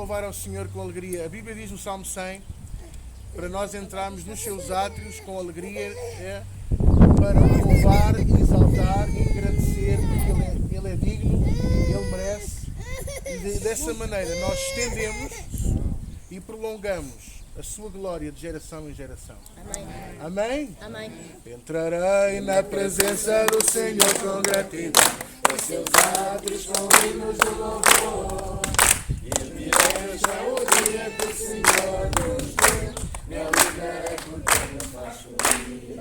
louvar ao Senhor com alegria. A Bíblia diz no Salmo 100, para nós entrarmos nos seus átrios com alegria, para louvar, exaltar e agradecer, porque Ele é digno, Ele merece. E dessa maneira nós estendemos e prolongamos a sua glória de geração em geração. Amém. Amém? Amém. Entrarei na presença do Senhor com gratidão, em seus átrios com hinos de louvor. E virei já o dia que o Senhor nos deu, me alegrarei porque me faz sorrir.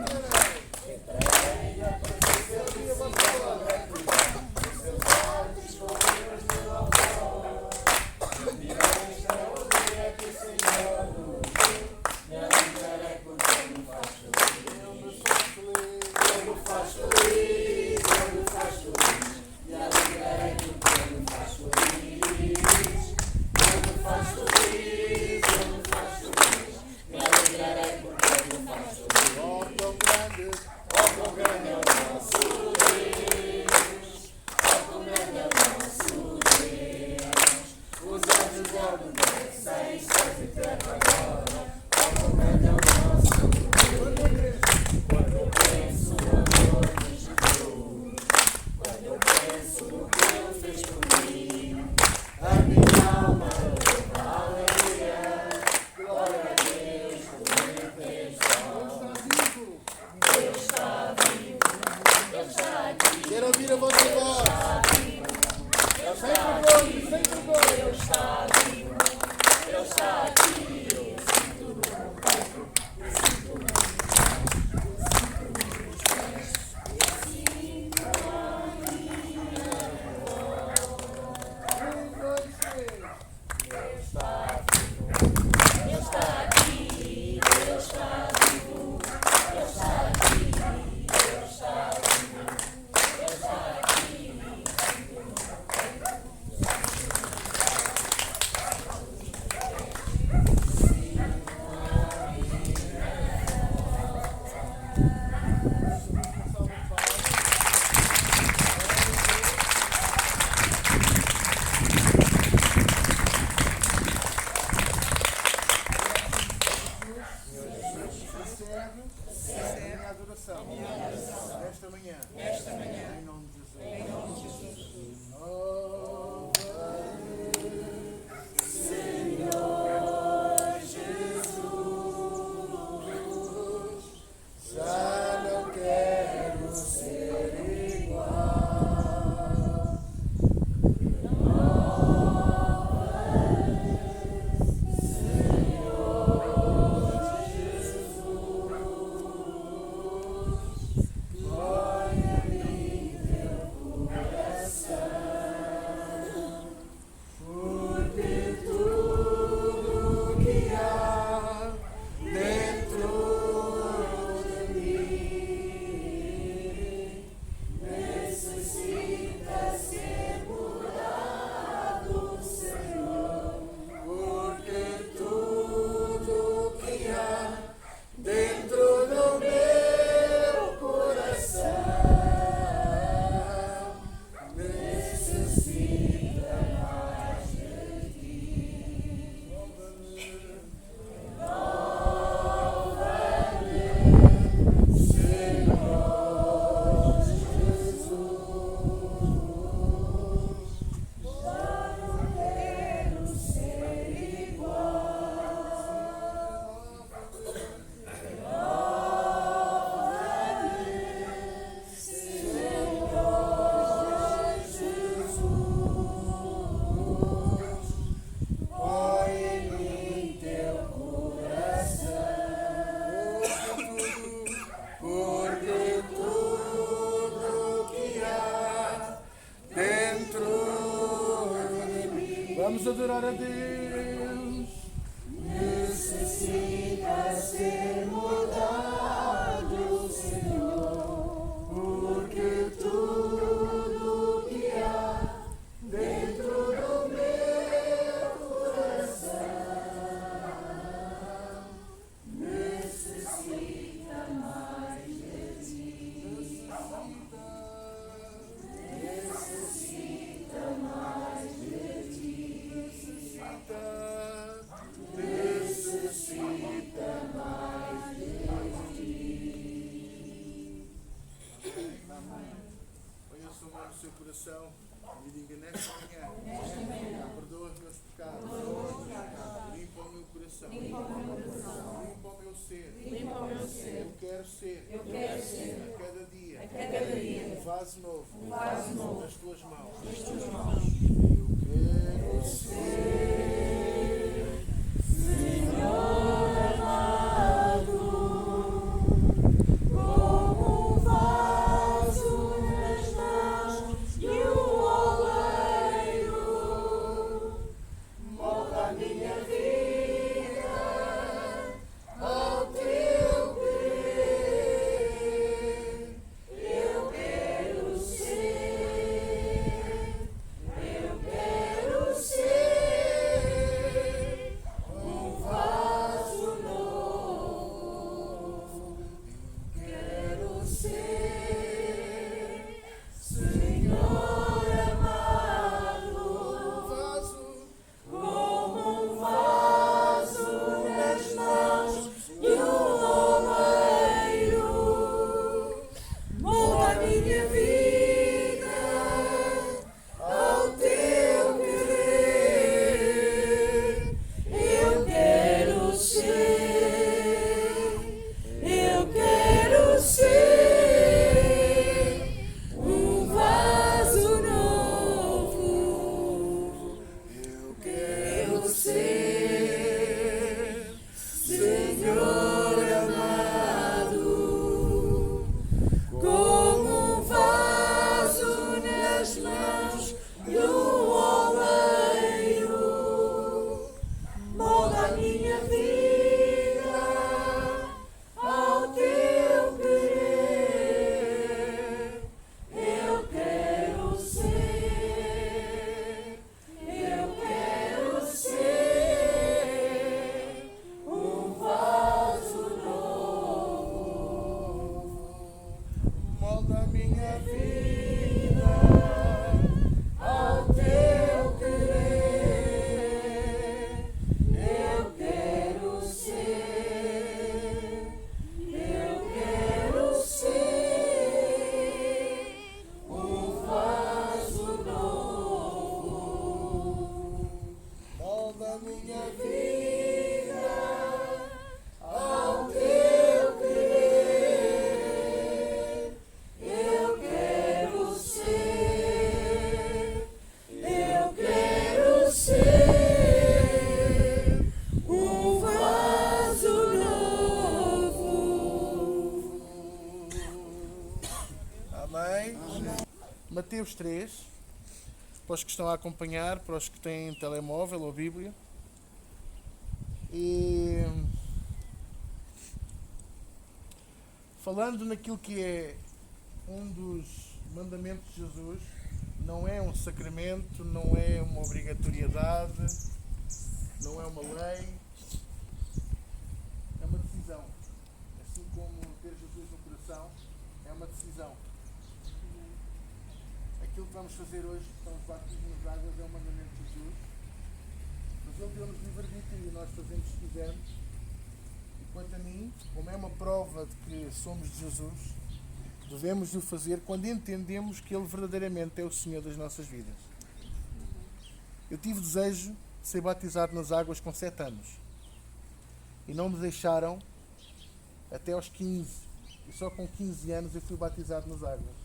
Entrarei na presença do Senhor com gratidão, em seus átrios com hinos de louvor. E virei já o dia que o Senhor nos deu, me alegrarei porque me faz sorrir. Ele me faz feliz, Ele me faz feliz, me alegrarei porque Ele me faz feliz. Ele me faz feliz, Ele me faz feliz, me alegrarei porque Ele me faz feliz. Oh, quão grande é o nosso Deus, oh, quão grande é o nosso Deus. Os anjos obedecem, céus e terra adoram, oh, quão grande é o nosso Deus. Quando eu penso no amor de Jesus, quando eu penso no que Ele fez por mim, a minha alma louva, aleluia, glória a Deus, por intercessão. Deus está vivo, Deus está aqui. Quero ouvir a vossa voz. Deus está vivo, Deus está vivo, Deus está aqui. Eu sinto no peito, eu sinto no Nesta manhã, em nome de Jesus. Senhor Jesus, já não quero ser igual. Vamos adorar a Deus. Necessita ser mudado, Senhor, porque tudo que há dentro do meu coração necessita mais de ti. Necessita mais de ti. Eu quero ser a cada dia um vaso novo nas tuas mãos. Eu quero ser, Senhor amado, como um vaso nas mãos de um oleiro. Molda a minha vida ao teu querer. Eu quero ser um vaso novo. Eu quero ser, Senhor amado, como um vaso nas mãos de um oleiro. Molda a minha vida ao teu querer. Eu quero ser um vaso novo. Eu quero ser, Senhor amado, como um vaso nas mãos de um oleiro. Molda a minha vida ao teu querer. Eu quero ser um vaso novo. Molda a minha vida ao teu querer. Eu quero ser um vaso novo. Molda a minha vida ao teu querer. Eu quero ser um vaso novo. Amém. Mateus 3, para os que estão a acompanhar, para os que têm telemóvel ou Bíblia. E falando naquilo que é um dos mandamentos de Jesus, não é um sacramento, não é uma obrigatoriedade, não é uma lei, é uma decisão. Assim como ter Jesus no coração é uma decisão. Aquilo que vamos fazer hoje, que são os batismos nas águas, é um mandamento de Jesus. Mas Ele deu-nos livre-arbítrio e nós fazemos se quisermos. E quanto a mim, como é uma prova de que somos de Jesus, devemos o fazer quando entendemos que Ele verdadeiramente é o Senhor das nossas vidas. Eu tive desejo de ser batizado nas águas com 7 anos. E não me deixaram até aos 15. E só com 15 anos eu fui batizado nas águas.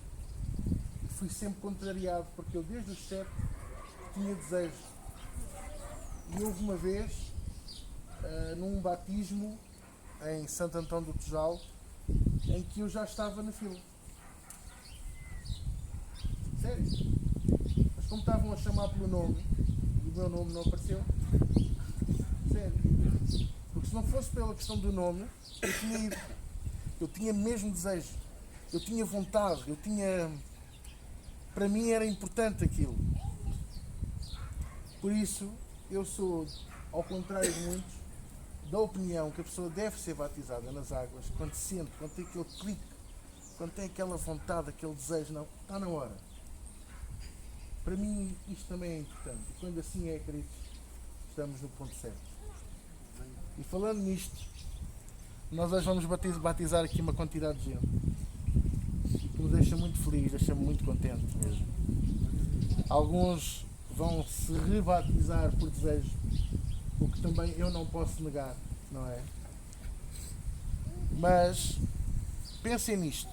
E fui sempre contrariado, porque eu desde os 7 tinha desejo. E houve uma vez, num batismo em Santo Antão do Tejal, em que eu já estava na fila. Sério. Mas como estavam a chamar pelo nome, e o meu nome não apareceu, sério. Porque se não fosse pela questão do nome, eu tinha ido. Eu tinha mesmo desejo. Eu tinha vontade. Para mim era importante aquilo. Por isso, eu sou, ao contrário de muitos, da opinião que a pessoa deve ser batizada nas águas quando sente, quando tem aquele clique, quando tem aquela vontade, aquele desejo. Não, está na hora. Para mim, isto também é importante. E quando assim é, queridos, estamos no ponto certo. E falando nisto, nós hoje vamos batizar aqui uma quantidade de gente. Que me deixa muito feliz, deixa-me muito contente mesmo. Alguns vão se rebatizar por desejo, o que também eu não posso negar, não é? Mas pensem nisto.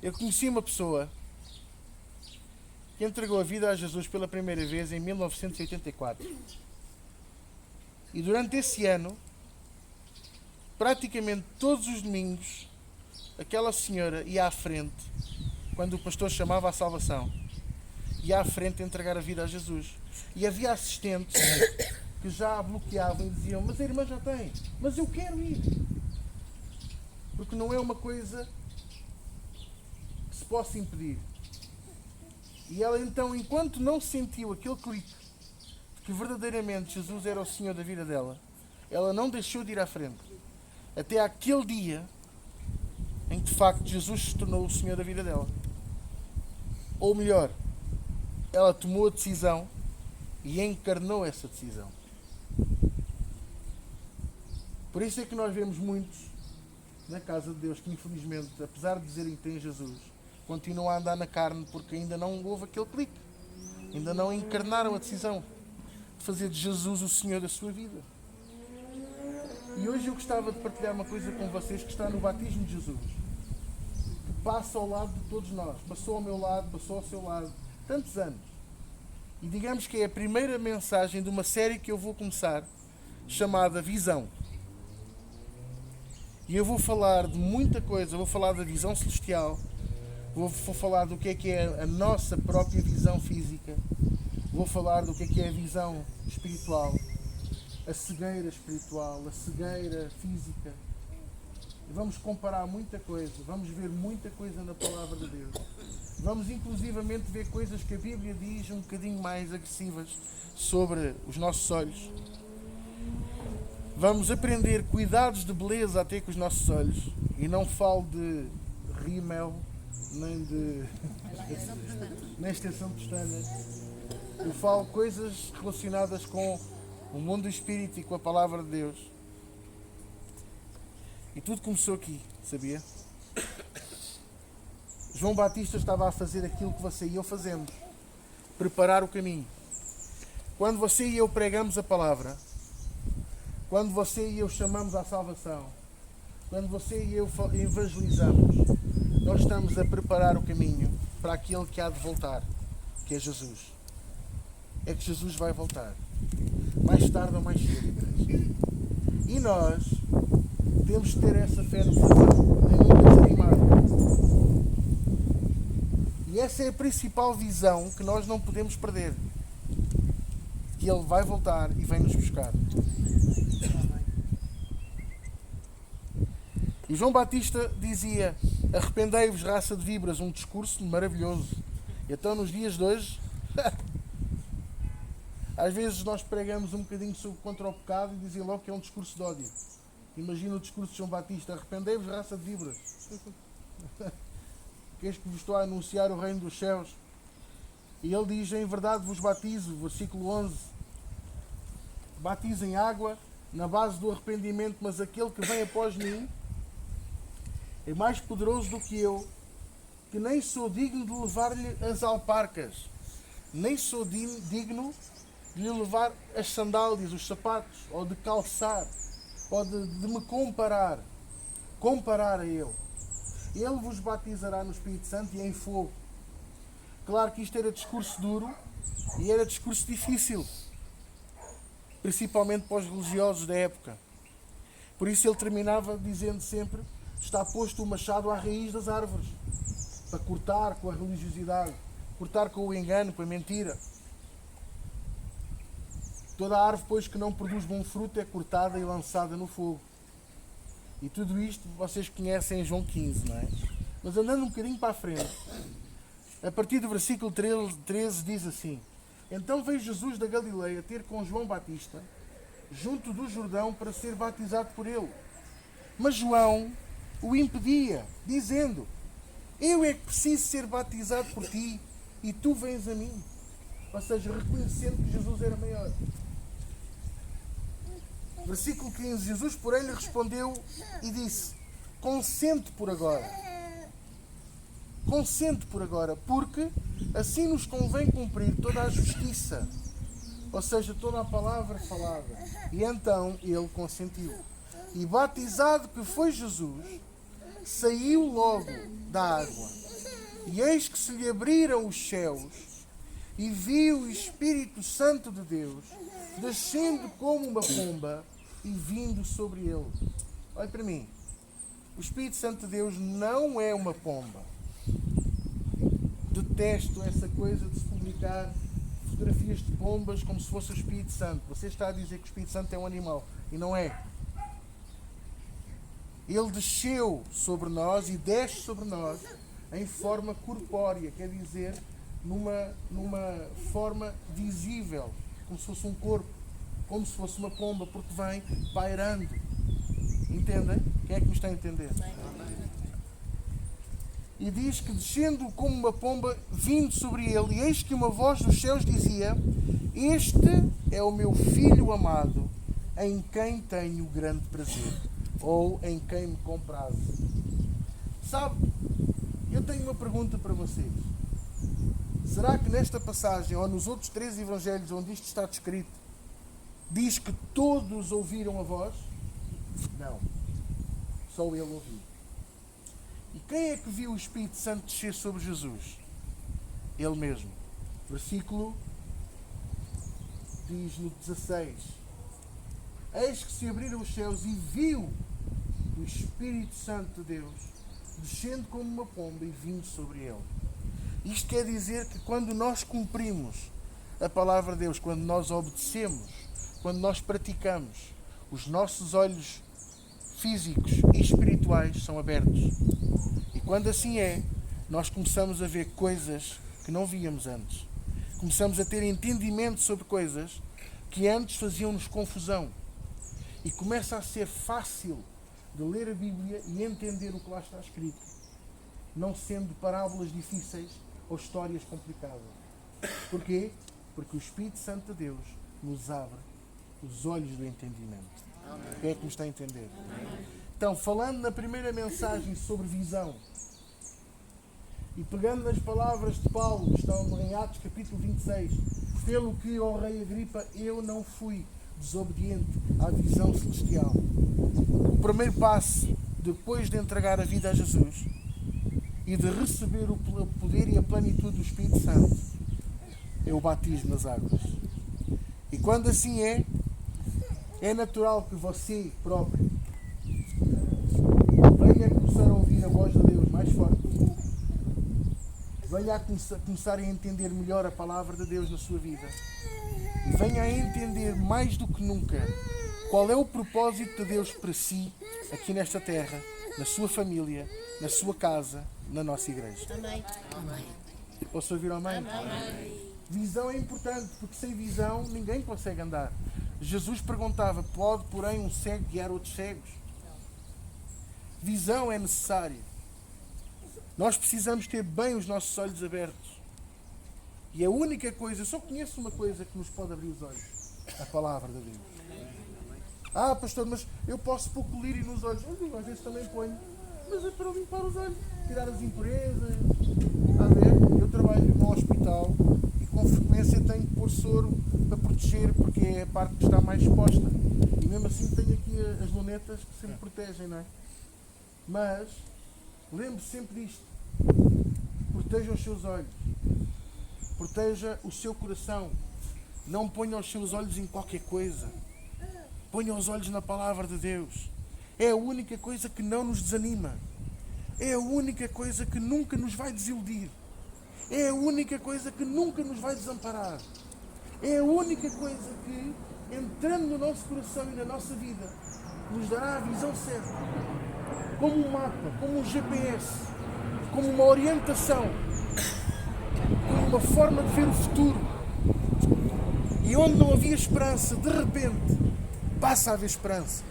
Eu conheci uma pessoa que entregou a vida a Jesus pela primeira vez em 1984. E durante esse ano, praticamente todos os domingos, aquela senhora ia à frente, quando o pastor chamava à salvação, ia à frente a entregar a vida a Jesus. E havia assistentes que já a bloqueavam e diziam: mas a irmã já tem, mas eu quero ir. Porque não é uma coisa que se possa impedir. E ela então, enquanto não sentiu aquele clique de que verdadeiramente Jesus era o Senhor da vida dela, ela não deixou de ir à frente. Até aquele dia em que de facto Jesus se tornou o Senhor da vida dela. Ou melhor, ela tomou a decisão e encarnou essa decisão. Por isso é que nós vemos muitos na casa de Deus que, infelizmente, apesar de dizerem que têm Jesus, continuam a andar na carne porque ainda não houve aquele clique. Ainda não encarnaram a decisão de fazer de Jesus o Senhor da sua vida. E hoje eu gostava de partilhar uma coisa com vocês que está no batismo de Jesus, que passa ao lado de todos nós. Passou ao meu lado, passou ao seu lado, tantos anos. E digamos que é a primeira mensagem de uma série que eu vou começar, chamada Visão. E eu vou falar de muita coisa, vou falar da visão celestial, vou falar do que é a nossa própria visão física, vou falar do que é a visão espiritual, a cegueira espiritual, a cegueira física. E vamos comparar muita coisa, vamos ver muita coisa na palavra de Deus. Vamos inclusivamente ver coisas que a Bíblia diz um bocadinho mais agressivas sobre os nossos olhos. Vamos aprender cuidados de beleza até com os nossos olhos. E não falo de rímel, nem de nem extensão de pestanas. Eu falo coisas relacionadas com o mundo do Espírito e com a palavra de Deus. E tudo começou aqui, sabia? João Batista estava a fazer aquilo que você e eu fazemos. Preparar o caminho. Quando você e eu pregamos a palavra, quando você e eu chamamos à salvação, quando você e eu evangelizamos, nós estamos a preparar o caminho para aquele que há de voltar, que é Jesus. É que Jesus vai voltar. Mais tarde ou mais cedo. E nós temos de ter essa fé no futuro, nem nunca desanimar. E essa é a principal visão que nós não podemos perder. Que Ele vai voltar e vem nos buscar. E João Batista dizia: arrependei-vos, raça de víboras, um discurso maravilhoso. E então nos dias de hoje, às vezes nós pregamos um bocadinho contra o pecado e dizem logo que é um discurso de ódio. Imagina o discurso de João Batista: arrependei-vos, raça de víboras. Que eis que vos estou a anunciar o reino dos céus. E ele diz: em verdade vos batizo, versículo 11, batizo em água, na base do arrependimento, mas aquele que vem após mim é mais poderoso do que eu, que nem sou digno de levar-lhe as alparcas, nem sou digno de lhe levar as sandálias, os sapatos, ou de calçar, ou de me comparar a ele. Ele vos batizará no Espírito Santo e em fogo. Claro que isto era discurso duro e era discurso difícil, principalmente para os religiosos da época. Por isso ele terminava dizendo sempre: está posto o machado à raiz das árvores, para cortar com a religiosidade, cortar com o engano, com a mentira. Toda a árvore, pois, que não produz bom fruto é cortada e lançada no fogo. E tudo isto vocês conhecem em João 15, não é? Mas andando um bocadinho para a frente, a partir do versículo 13 diz assim: então veio Jesus da Galileia ter com João Batista, junto do Jordão, para ser batizado por ele. Mas João o impedia, dizendo: eu é que preciso ser batizado por ti, e tu vens a mim. Ou seja, reconhecendo que Jesus era maior. Versículo 15, Jesus, porém, lhe respondeu e disse: consente por agora, porque assim nos convém cumprir toda a justiça, ou seja, toda a palavra falada. E então ele consentiu. e batizado que foi Jesus, saiu logo da água. E eis que se lhe abriram os céus, e viu o Espírito Santo de Deus, descendo como uma pomba e vindo sobre ele. Olha para mim. O Espírito Santo de Deus não é uma pomba. Detesto essa coisa de se publicar fotografias de pombas como se fosse o Espírito Santo. Você está a dizer que o Espírito Santo é um animal. E não é. Ele desceu sobre nós e desce sobre nós em forma corpórea, quer dizer, numa forma visível, como se fosse um corpo, como se fosse uma pomba, porque vem pairando. Entendem? Quem é que me está a entender? E diz que descendo como uma pomba, vindo sobre ele, e eis que uma voz dos céus dizia: este é o meu filho amado, em quem tenho grande prazer, ou em quem me comprazo. Sabe, eu tenho uma pergunta para vocês. Será que nesta passagem, ou nos outros 3 evangelhos onde isto está descrito, diz que todos ouviram a voz? Não. Só ele ouviu. E quem é que viu o Espírito Santo descer sobre Jesus? Ele mesmo. Versículo diz no 16: eis que se abriram os céus e viu o Espírito Santo de Deus descendo como uma pomba e vindo sobre ele. Isto quer dizer que quando nós cumprimos a palavra de Deus, quando nós obedecemos, quando nós praticamos, os nossos olhos físicos e espirituais são abertos. E quando assim é, nós começamos a ver coisas que não víamos antes. Começamos a ter entendimento sobre coisas que antes faziam-nos confusão. E começa a ser fácil de ler a Bíblia e entender o que lá está escrito, não sendo parábolas difíceis ou histórias complicadas. Porquê? Porque o Espírito Santo de Deus nos abre os olhos do entendimento. Quem é que me está a entender? Então, falando na primeira mensagem sobre visão, e pegando nas palavras de Paulo, que estão em Atos capítulo 26, pelo que, ó rei Agripa, eu não fui desobediente à visão celestial. O primeiro passo, depois de entregar a vida a Jesus e de receber o poder e a plenitude do Espírito Santo, é o batismo nas águas. E quando assim é natural que você próprio venha a começar a ouvir a voz de Deus mais forte, venha a começar a entender melhor a palavra de Deus na sua vida, e venha a entender mais do que nunca qual é o propósito de Deus para si, aqui nesta terra, na sua família, na sua casa, na nossa igreja. Amém. Amém. Posso ouvir amém? Amém. Visão é importante, porque sem visão ninguém consegue andar. Jesus perguntava: pode, porém, um cego guiar outros cegos? Visão é necessária. Nós precisamos ter bem os nossos olhos abertos. E a única coisa, eu só conheço uma coisa que nos pode abrir os olhos: a palavra de Deus. Ah, pastor, mas eu posso pôr colírio nos olhos. Eu às vezes também ponho, mas é para limpar os olhos, tirar as impurezas. Está a ver? Eu trabalho num hospital e com frequência tenho que pôr soro para proteger, porque é a parte que está mais exposta. E mesmo assim tenho aqui as lunetas que sempre protegem, não é? Mas lembre-se sempre disto: proteja os seus olhos, proteja o seu coração, não ponha os seus olhos em qualquer coisa, ponha os olhos na palavra de Deus. É a única coisa que não nos desanima, é a única coisa que nunca nos vai desiludir, é a única coisa que nunca nos vai desamparar, é a única coisa que, entrando no nosso coração e na nossa vida, nos dará a visão certa, como um mapa, como um GPS, como uma orientação, como uma forma de ver o futuro. E onde não havia esperança, de repente passa a haver esperança.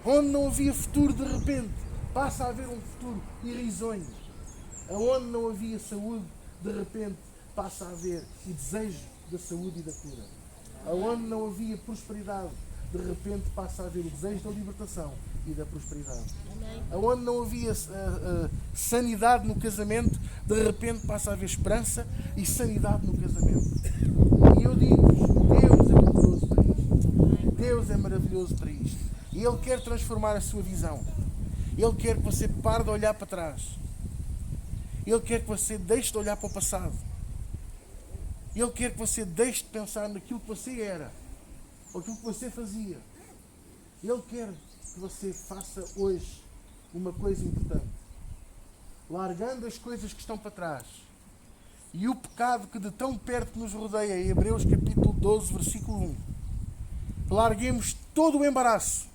Onde não havia futuro, de repente passa a haver um futuro e risonho. Aonde não havia saúde, de repente passa a haver o desejo da saúde e da cura. Aonde não havia prosperidade, de repente passa a haver o desejo da libertação e da prosperidade. Aonde não havia sanidade no casamento, de repente passa a haver esperança e sanidade no casamento. E eu digo-vos, Deus é poderoso para isto. Deus é maravilhoso para isto. E Ele quer transformar a sua visão. Ele quer que você pare de olhar para trás. Ele quer que você deixe de olhar para o passado. Ele quer que você deixe de pensar naquilo que você era, ou aquilo que você fazia. Ele quer que você faça hoje uma coisa importante. Largando as coisas que estão para trás e o pecado que de tão perto nos rodeia, em Hebreus capítulo 12, versículo 1. Larguemos todo o embaraço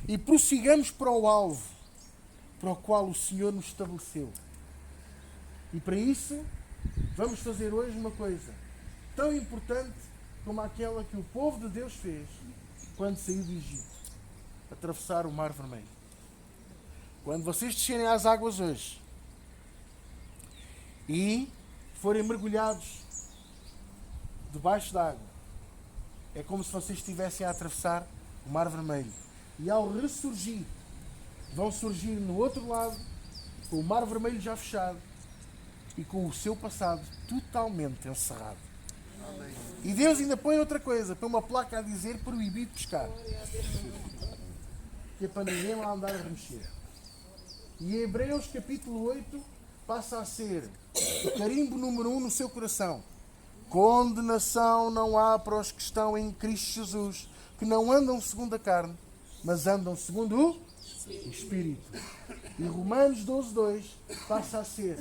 e prossigamos para o alvo para o qual o Senhor nos estabeleceu. E para isso, vamos fazer hoje uma coisa tão importante como aquela que o povo de Deus fez quando saiu do Egito: atravessar o Mar Vermelho. Quando vocês descerem às águas hoje e forem mergulhados debaixo d'água, é como se vocês estivessem a atravessar o Mar Vermelho. E ao ressurgir, vão surgir no outro lado, com o Mar Vermelho já fechado e com o seu passado totalmente encerrado. Amém. E Deus ainda põe outra coisa, põe uma placa a dizer proibido pescar. Que é para ninguém lá andar a remexer. E em Hebreus capítulo 8 passa a ser o carimbo número 1 no seu coração. Condenação não há para os que estão em Cristo Jesus, que não andam segundo a carne, mas andam segundo o Espírito. E Romanos 12:2 passa a ser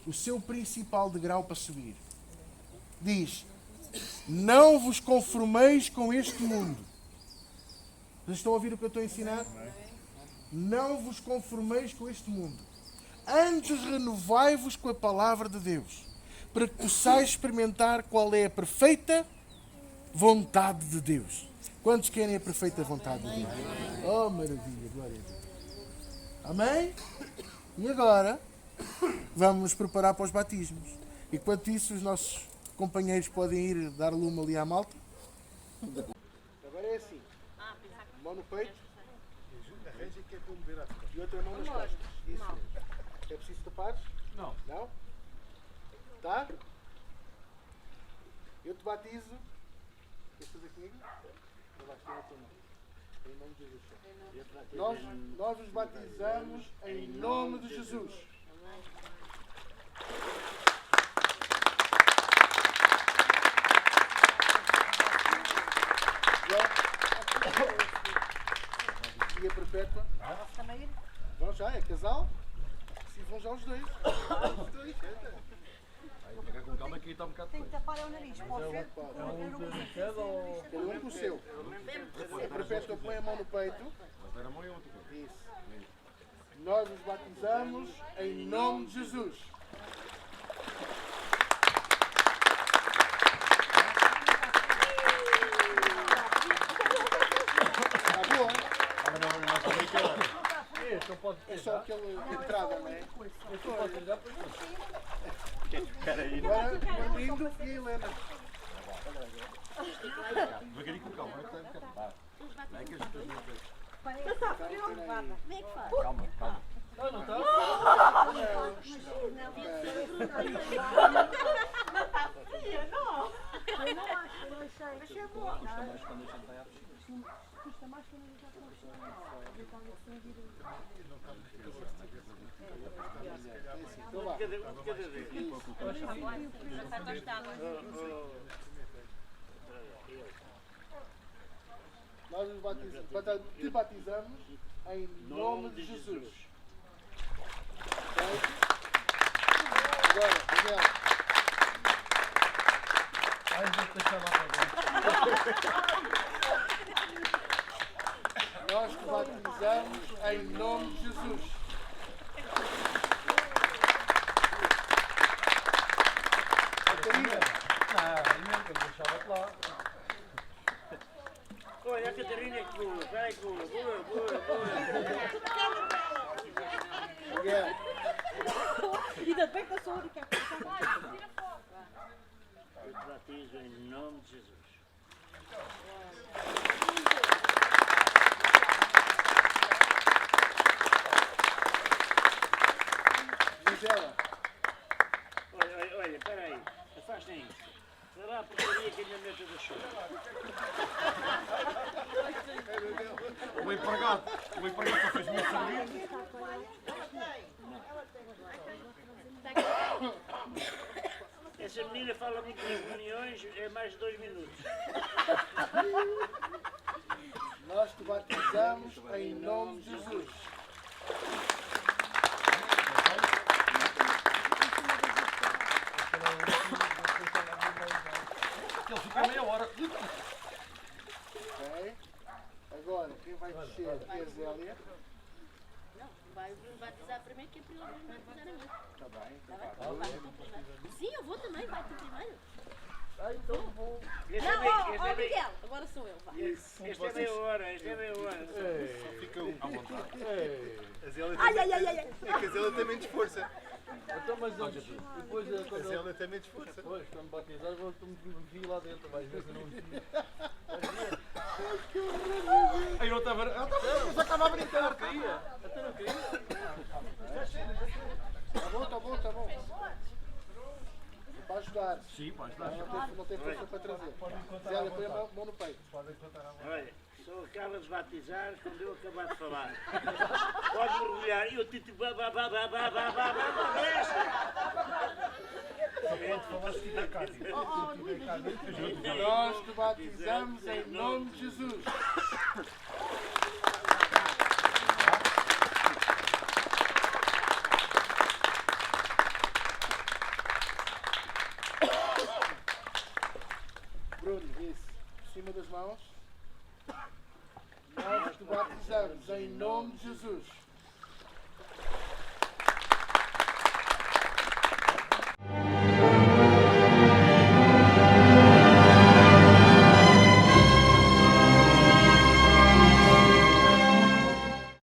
o seu principal degrau para subir. Diz: não vos conformeis com este mundo. Vocês estão a ouvir o que eu estou a ensinar? Não vos conformeis com este mundo. Antes renovai-vos com a palavra de Deus, para que possais experimentar qual é a perfeita vontade de Deus. Quantos querem a perfeita vontade de Deus? Oh, maravilha, glória a Deus. Amém? E agora, vamos nos preparar para os batismos. Enquanto isso, os nossos companheiros podem ir dar lume ali à malta. Agora é assim. Mão no peito. E outra mão nas costas. Isso mesmo. É preciso tapar? Não. Não? Tá? Eu te batizo. Queres fazer comigo? Eu vais ter a tua mão. Em nome de Jesus. Nós os batizamos em nome de Jesus. E a perpétua? Vão já, é casal? Se vão já os dois. Os dois, Fica com calma que está um bocado. Tem que tapar o nariz. Pode ver? cada um com o seu. A perpétua põe a mão no peito. Isso. Nós os batizamos em nome de Jesus. Está bom? É só aquela entrada, não é? Agora o Lindo e a Helena. Devagarinho com calma, não é que está não é que a gente Como é que faz? calma. Não está fria, não. Eu não acho, não achei. Mas é bom. Custa mais quando a gente já Nós te batizamos em nome de Jesus. Ok? Agora, Daniel. Nós te batizamos em nome de Jesus. Catarina. Olha, a Catarina é que boa, vai boa. Miguel. ainda bem que eu sou a única. Eu te batizo em nome de Jesus. Gisela. Olha, espera aí. Afastem isso. Vai lá a porcaria que ainda mete da chuva. O empregado só fez muito serviço. Essa menina fala muito nas reuniões, é mais de 2 minutos. Nós te batizamos em nome de Jesus. Ele ficou meia hora. Ok? Agora, quem vai descer é a Zélia. Não, vai batizar primeiro que é para ele batizar a mim. Está bem, então Tá bem? Vai, sim, eu vou também, vai tu primeiro. então vou. Este é Não, meio- ó, este é ó meio- Miguel, agora sou eu, vai. este é meia hora, este é meia hora. Fica à vontade. A Zélia Ai, ai, ai, ai, ai. É que a Zélia tem menos força. Então, mas depois, A quando Zélia tem menos força. depois, quando batizar, vou me lá dentro, vais ver se não me Aí eu estava. Eu só estava a brincar. caía. Até não caía. Tá bom, tá bom, tá bom. Para ajudar. Sim, pá, está. Não tem força para trazer. Zélia, põe a mão no peito. Olha, só acaba de batizar quando eu acabar de falar. Pode mergulhar. Eu te Nós te batizamos em nome de Jesus. Bruno, isso. Por cima das mãos. Nós te batizamos em nome de Jesus.